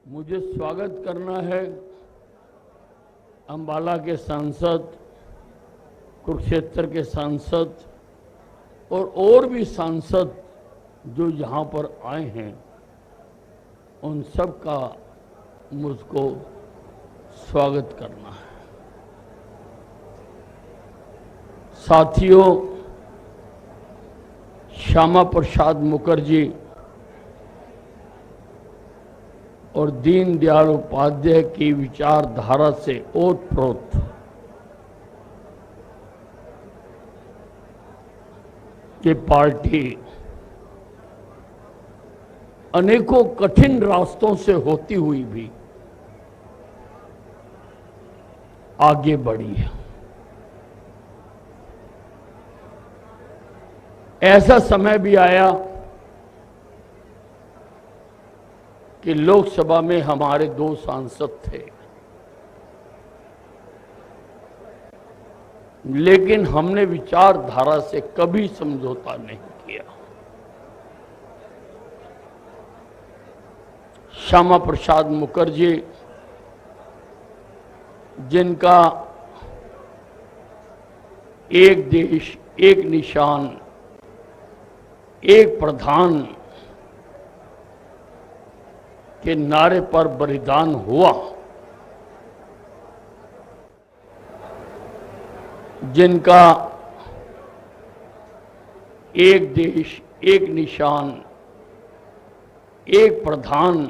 मुझे स्वागत करना है अंबाला के सांसद, कुरुक्षेत्र के सांसद और भी सांसद जो यहाँ पर आए हैं, उन सब का मुझको स्वागत करना है। साथियों, श्यामा प्रसाद मुखर्जी और दीनदयाल उपाध्याय की विचारधारा से ओतप्रोत ये पार्टी अनेकों कठिन रास्तों से होती हुई भी आगे बढ़ी है। ऐसा समय भी आया कि लोकसभा में हमारे 2 सांसद थे, लेकिन हमने विचारधारा से कभी समझौता नहीं किया। श्यामा प्रसाद मुखर्जी, जिनका एक देश एक निशान एक प्रधान के नारे पर बलिदान हुआ, जिनका एक देश एक निशान एक प्रधान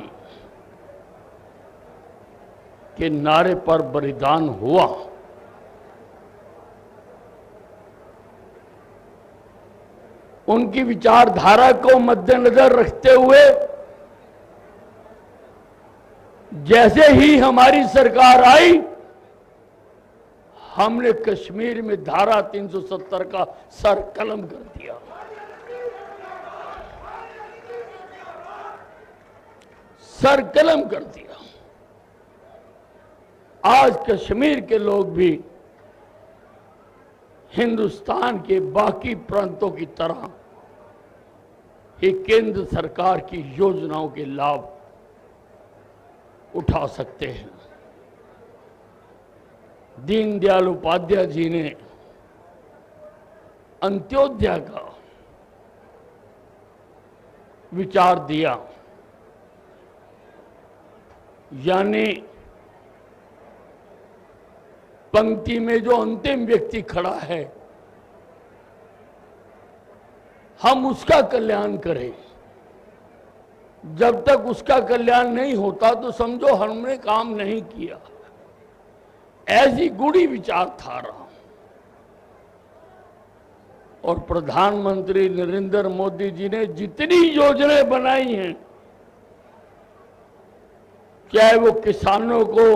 के नारे पर बलिदान हुआ, उनकी विचारधारा को मद्देनजर रखते हुए जैसे ही हमारी सरकार आई, हमने कश्मीर में धारा 370 का सर कलम कर दिया। सर कलम कर दिया। आज कश्मीर के लोग भी हिंदुस्तान के बाकी प्रांतों की तरह ही केंद्र सरकार की योजनाओं के लाभ उठा सकते हैं। दीनदयाल उपाध्याय जी ने अंत्योदय का विचार दिया, यानी पंक्ति में जो अंतिम व्यक्ति खड़ा है, हम उसका कल्याण करें। जब तक उसका कल्याण नहीं होता तो समझो हमने काम नहीं किया। ऐसी गूढ़ी विचारधारा और प्रधानमंत्री नरेंद्र मोदी जी ने जितनी योजनाएं बनाई हैं, चाहे वो किसानों को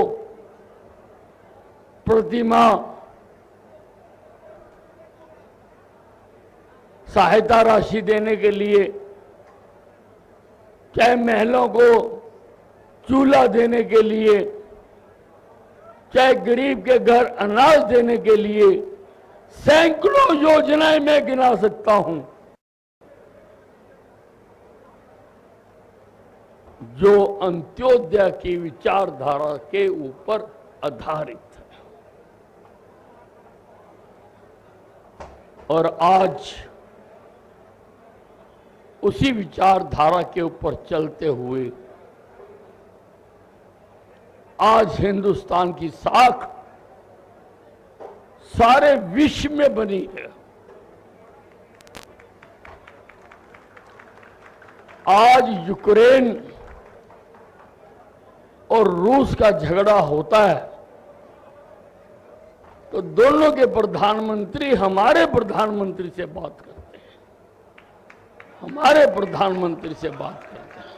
प्रतिमाह सहायता राशि देने के लिए, चाहे महिलाओं को चूल्हा देने के लिए, चाहे गरीब के घर अनाज देने के लिए, सैकड़ों योजनाएं मैं गिना सकता हूं जो अंत्योदय की विचारधारा के ऊपर आधारित है। और आज उसी विचारधारा के ऊपर चलते हुए आज हिंदुस्तान की साख सारे विश्व में बनी है। आज यूक्रेन और रूस का झगड़ा होता है तो दोनों के प्रधानमंत्री हमारे प्रधानमंत्री से बात करते हैं, हमारे प्रधानमंत्री से बात करते हैं।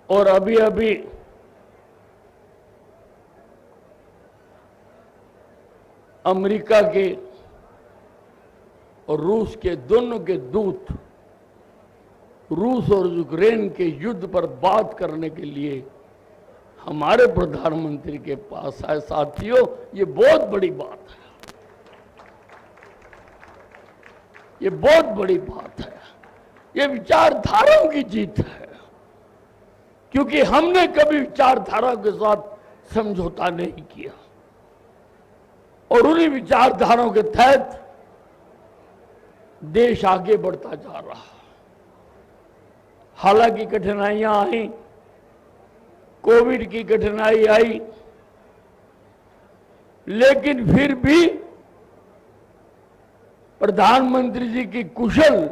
और अभी अभी अमेरिका के और रूस के दोनों के दूत रूस और यूक्रेन के युद्ध पर बात करने के लिए हमारे प्रधानमंत्री के पास आए। साथियों, ये बहुत बड़ी बात है, ये बहुत बड़ी बात है। ये विचारधाराओं की जीत है, क्योंकि हमने कभी विचारधारा के साथ समझौता नहीं किया और उन्हीं विचारधाराओं के तहत देश आगे बढ़ता जा रहा। हालांकि कठिनाइयां आई, कोविड की कठिनाई आई, लेकिन फिर भी प्रधानमंत्री जी की कुशल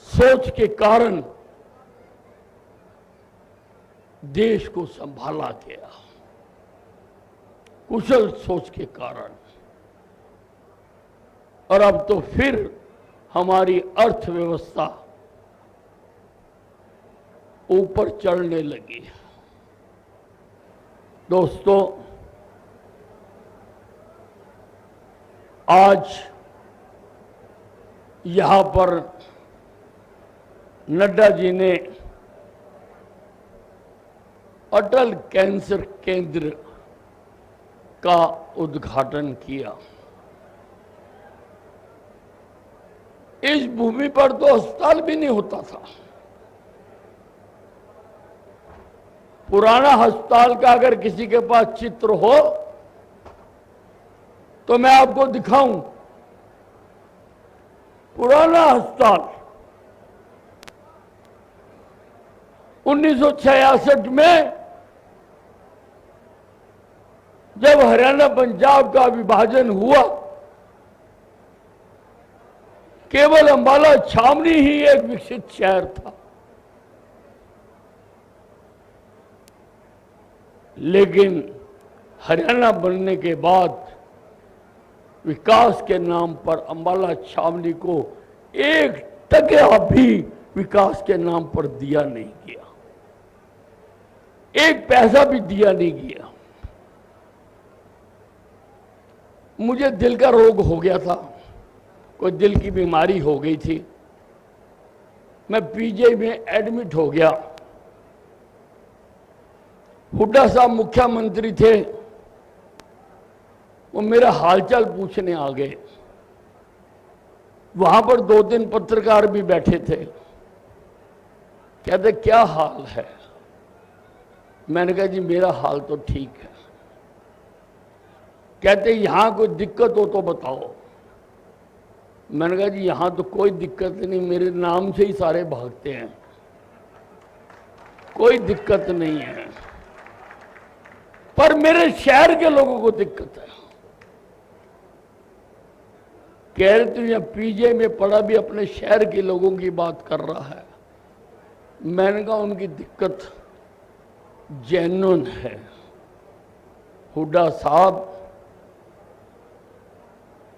सोच के कारण देश को संभाला गया, कुशल सोच के कारण। और अब तो फिर हमारी अर्थव्यवस्था ऊपर चढ़ने लगी। दोस्तों, आज यहां पर नड्डा जी ने अटल कैंसर केंद्र का उद्घाटन किया। इस भूमि पर तो अस्पताल भी नहीं होता था। पुराना अस्पताल का अगर किसी के पास चित्र हो तो मैं आपको दिखाऊं। पुराना अस्पताल 1966 में जब हरियाणा पंजाब का विभाजन हुआ, केवल अंबाला छावनी ही एक विकसित शहर था। लेकिन हरियाणा बनने के बाद विकास के नाम पर अंबाला छावनी को 1% भी विकास के नाम पर दिया नहीं गया, 1 पैसा भी दिया नहीं गया। मुझे दिल का रोग हो गया था, कोई दिल की बीमारी हो गई थी, मैं पीजीआई में एडमिट हो गया। हुड्डा साहब मुख्यमंत्री थे, वो मेरा हालचाल पूछने आ गए। वहां पर 2-3 पत्रकार भी बैठे थे। कहते क्या हाल है? मैंने कहा जी मेरा हाल तो ठीक है। कहते यहां कोई दिक्कत हो तो बताओ। मैंने कहा जी यहां तो कोई दिक्कत नहीं, मेरे नाम से ही सारे भागते हैं, कोई दिक्कत नहीं है, पर मेरे शहर के लोगों को दिक्कत है। कह रहे तू यहां पीजीआई में पड़ा भी अपने शहर के लोगों की बात कर रहा है। मैंने कहा उनकी दिक्कत जेन्युइन है। हुड्डा साहब,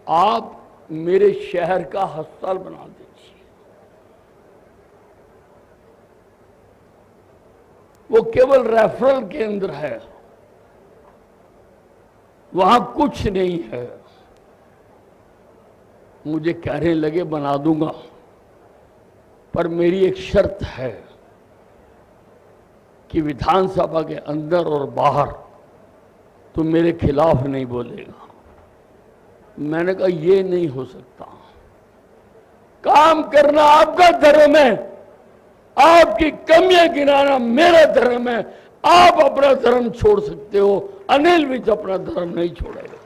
आप मेरे शहर का अस्पताल बना दीजिए। वो केवल रेफरल केंद्र है, वहां कुछ नहीं है। मुझे कहने लगे बना दूंगा, पर मेरी एक शर्त है कि विधानसभा के अंदर और बाहर तो मेरे खिलाफ नहीं बोलेगा। मैंने कहा ये नहीं हो सकता, काम करना आपका धर्म है, आपकी कमियां गिनाना मेरा धर्म है। आप अपना धर्म छोड़ सकते हो, अनिल विज अपना धर्म नहीं छोड़ेगा।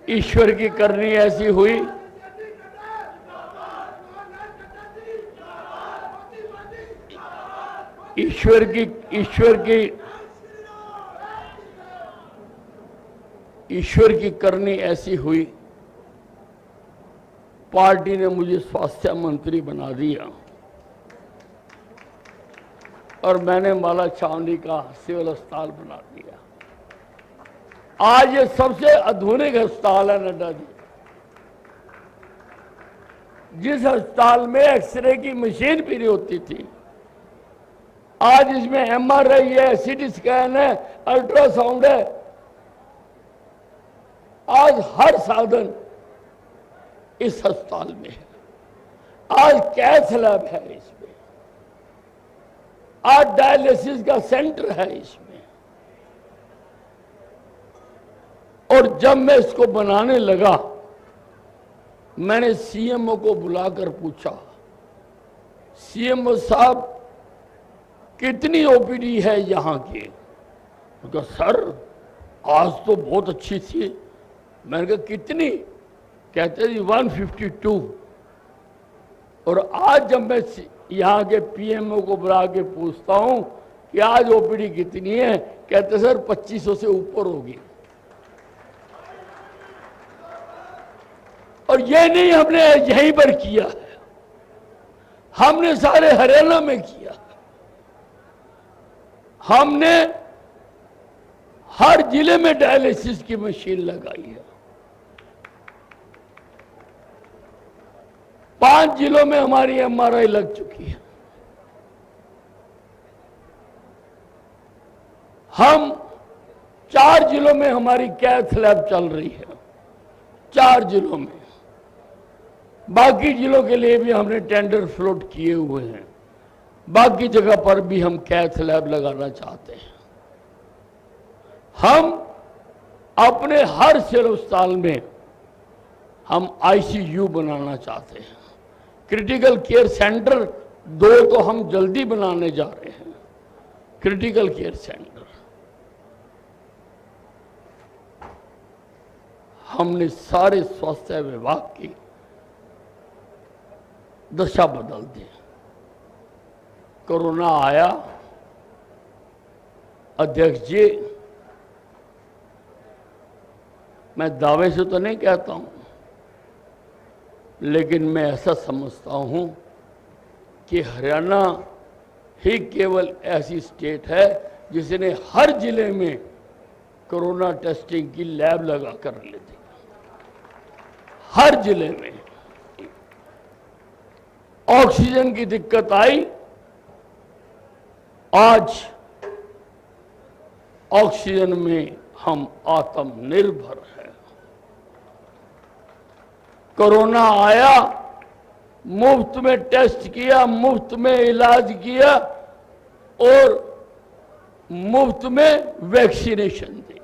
ईश्वर की करनी ऐसी हुई, ईश्वर की करनी ऐसी हुई, पार्टी ने मुझे स्वास्थ्य मंत्री बना दिया और मैंने अंबाला छावनी का सिविल अस्पताल बना दिया। आज ये सबसे आधुनिक अस्पताल है नड्डा जी। जिस अस्पताल में एक्सरे की मशीन भी नहीं होती थी, आज इसमें एमआरआई है, सीटी स्कैन है, अल्ट्रासाउंड है। आज हर साधन इस अस्पताल में है। आज कैथ लैब है इसमें, आज डायलिसिस का सेंटर है इसमें। और जब मैं इसको बनाने लगा, मैंने सीएमओ को बुलाकर पूछा, सीएमओ साहब कितनी ओपीडी है यहां की? कहा सर आज तो बहुत अच्छी थी। मैंने कहा कितनी? कहते जी 152। और आज जब मैं यहाँ के पीएमओ को बुला के पूछता हूं कि आज ओपीडी कितनी है, कहते सर 2500 से ऊपर होगी। और ये नहीं हमने यहीं पर किया है, हमने सारे हरियाणा में किया। हमने हर जिले में डायलिसिस की मशीन लगाई है। 5 जिलों में हमारी एमआरआई लग चुकी है। हम 4 जिलों में हमारी कैथ लैब चल रही है, 4 जिलों में। बाकी जिलों के लिए भी हमने टेंडर फ्लोट किए हुए हैं। बाकी जगह पर भी हम कैथ लैब लगाना चाहते हैं। हम अपने हर सिविल अस्पताल में हम आईसीयू बनाना चाहते हैं। क्रिटिकल केयर सेंटर 2 तो हम जल्दी बनाने जा रहे हैं। क्रिटिकल केयर सेंटर हमने सारे स्वास्थ्य विभाग की दशा बदल दी। कोरोना आया, अध्यक्ष जी मैं दावे से तो नहीं कहता हूं, लेकिन मैं ऐसा समझता हूं कि हरियाणा ही केवल ऐसी स्टेट है जिसने हर जिले में कोरोना टेस्टिंग की लैब लगा कर ले दी। हर जिले में ऑक्सीजन की दिक्कत आई, आज ऑक्सीजन में हम आत्मनिर्भर हैं। कोरोना आया, मुफ्त में टेस्ट किया, मुफ्त में इलाज किया और मुफ्त में वैक्सीनेशन दी।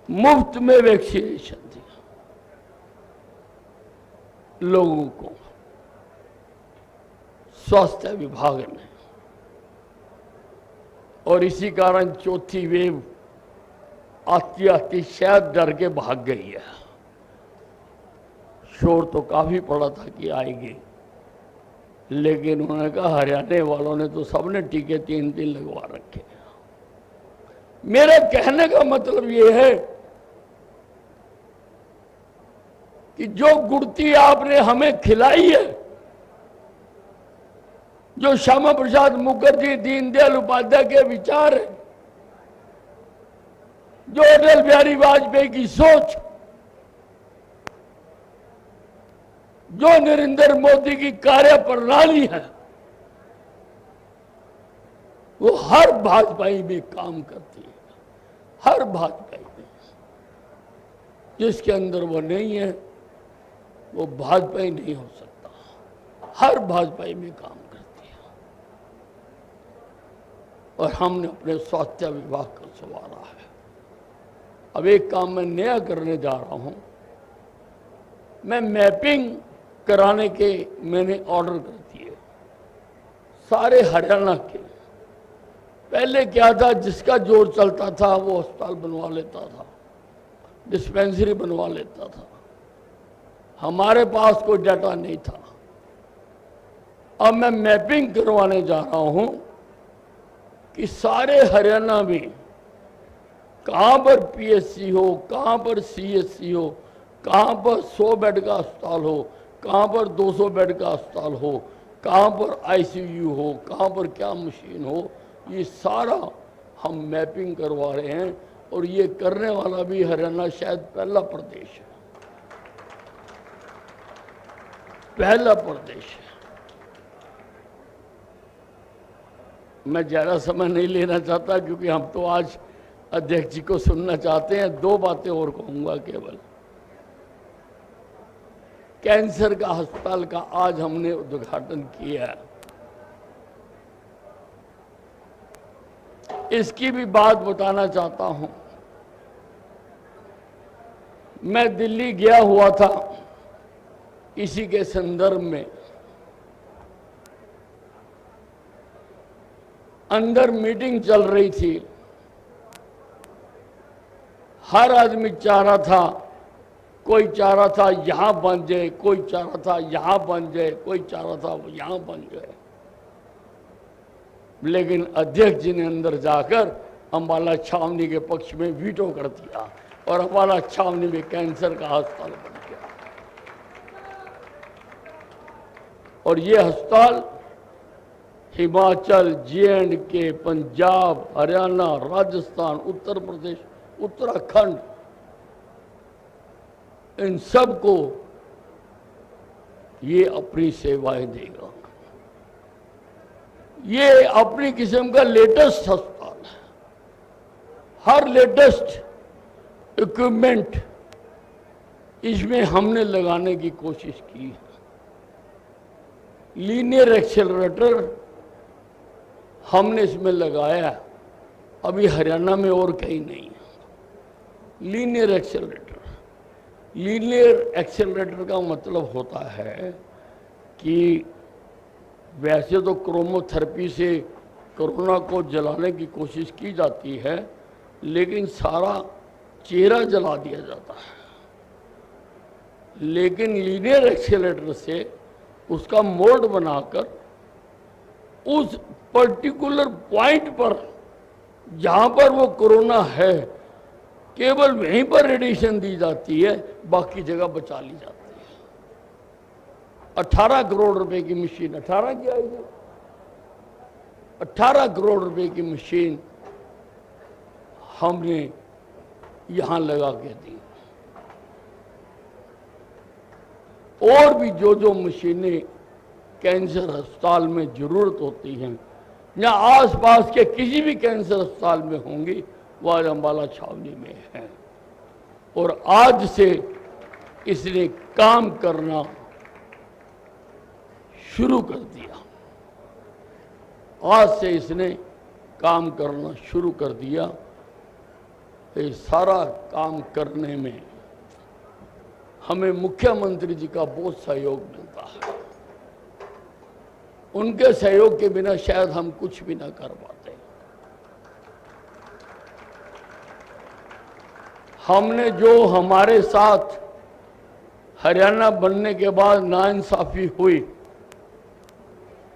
मुफ्त में वैक्सीनेशन दी लोगों को स्वास्थ्य विभाग ने। और इसी कारण चौथी वेव आती आती शायद डर के भाग गई है। शोर तो काफी पड़ा था कि आएगी, लेकिन उन्होंने कहा हरियाणा वालों ने तो सबने टीके 3-3 लगवा रखे। मेरा कहने का मतलब ये है कि जो गुड़ती आपने हमें खिलाई है, जो श्यामा प्रसाद मुखर्जी, दीनदयाल उपाध्याय के विचार है, जो अटल बिहारी वाजपेयी की सोच, जो नरेंद्र मोदी की कार्य प्रणाली है, वो हर भाजपाई में काम करती है। हर भाजपाई में जिसके अंदर वो नहीं है वो भाजपाई नहीं हो सकता। हर भाजपाई में काम करती है। और हमने अपने स्वास्थ्य विभाग को संवारा है। अब एक काम मैं नया करने जा रहा हूं। मैं मैपिंग कराने के मैंने ऑर्डर कर दिए सारे हरियाणा के। पहले क्या था, जिसका जोर चलता था वो अस्पताल बनवा लेता था, डिस्पेंसरी बनवा लेता था। हमारे पास कोई डाटा नहीं था। अब मैं मैपिंग करवाने जा रहा हूं कि सारे हरियाणा में कहां पर पीएचसी हो, कहां पर सीएचसी हो, कहां पर 100 बेड का अस्पताल हो, कहां पर 200 बेड का अस्पताल हो, कहां पर आईसीयू हो, कहां पर क्या मशीन हो, ये सारा हम मैपिंग करवा रहे हैं। और ये करने वाला भी हरियाणा शायद पहला प्रदेश है, पहला प्रदेश है। मैं ज्यादा समय नहीं लेना चाहता क्योंकि हम तो आज अध्यक्ष जी को सुनना चाहते हैं। 2 बातें और कहूंगा केवल। कैंसर का अस्पताल का आज हमने उद्घाटन किया। इसकी भी बात बताना चाहता हूं। मैं दिल्ली गया हुआ था इसी के संदर्भ में। अंदर मीटिंग चल रही थी, हर आदमी चाह रहा था, कोई चाह रहा था यहां बन जाए, कोई चाह रहा था यहां बन जाए, कोई चाह रहा था यहां बन जाए। लेकिन अध्यक्ष जी ने अंदर जाकर अंबाला छावनी के पक्ष में वीटो कर दिया और अंबाला छावनी में कैंसर का अस्पताल बन गया। और ये अस्पताल हिमाचल, J&K, पंजाब, हरियाणा, राजस्थान, उत्तर प्रदेश, उत्तराखंड, इन सब को ये अपनी सेवाएं देगा। ये अपनी किस्म का लेटेस्ट अस्पताल है, हर लेटेस्ट इक्विपमेंट इसमें हमने लगाने की कोशिश की है। लीनियर एक्सेलरेटर हमने इसमें लगाया, अभी हरियाणा में और कहीं नहीं है। लीनियर एक्सेलरेटर, लीनियर एक्सेलरेटर का मतलब होता है कि वैसे तो क्रोमोथेरेपी से कोरोना को जलाने की कोशिश की जाती है, लेकिन सारा चेहरा जला दिया जाता है। लेकिन लीनियर एक्सेलरेटर से उसका मोल्ड बनाकर उस पर्टिकुलर पॉइंट पर जहां पर वो कोरोना है, केवल वहीं पर रेडिएशन दी जाती है, बाकी जगह बचा ली जाती है। 18 करोड़ रुपए की मशीन, 18 की आएगी, 18 करोड़ रुपए की मशीन हमने यहां लगा के दी। और भी जो मशीनें कैंसर अस्पताल में जरूरत होती हैं या आसपास के किसी भी कैंसर अस्पताल में होंगी, वो आज अंबाला छावनी में है। और आज से इसने काम करना शुरू कर दिया। आज से इसने काम करना शुरू कर दिया। ये सारा काम करने में हमें मुख्यमंत्री जी का बहुत सहयोग मिलता है। उनके सहयोग के बिना शायद हम कुछ भी ना कर पाते। हमने जो हमारे साथ हरियाणा बनने के बाद नाइंसाफी हुई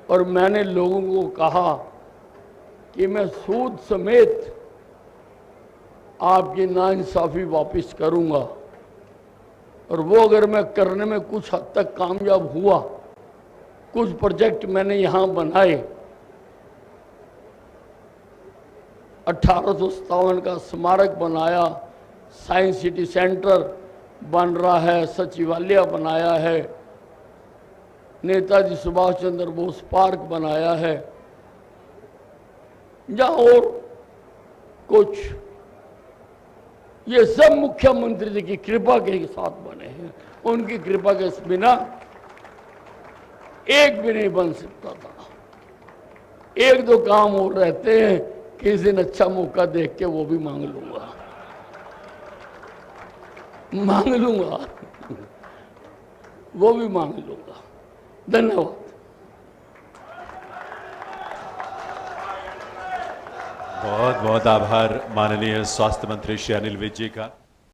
और मैंने लोगों को कहा कि मैं सूद समेत आपकी नाइंसाफी वापस करूंगा, और वो अगर मैं करने में कुछ हद तक कामयाब हुआ, कुछ प्रोजेक्ट मैंने यहां बनाए, 1857 का स्मारक बनाया, साइंस सिटी सेंटर बन रहा है, सचिवालय बनाया है, नेताजी सुभाष चंद्र बोस पार्क बनाया है, या और कुछ, ये सब मुख्यमंत्री जी की कृपा के साथ बने हैं। उनकी कृपा के बिना एक भी नहीं बन सकता था। एक दो काम और रहते हैं, किसी दिन अच्छा मौका देख के वो भी मांग लूंगा, वो भी मांग लूंगा। धन्यवाद। बहुत बहुत आभार माननीय स्वास्थ्य मंत्री श्री अनिल विज जी का।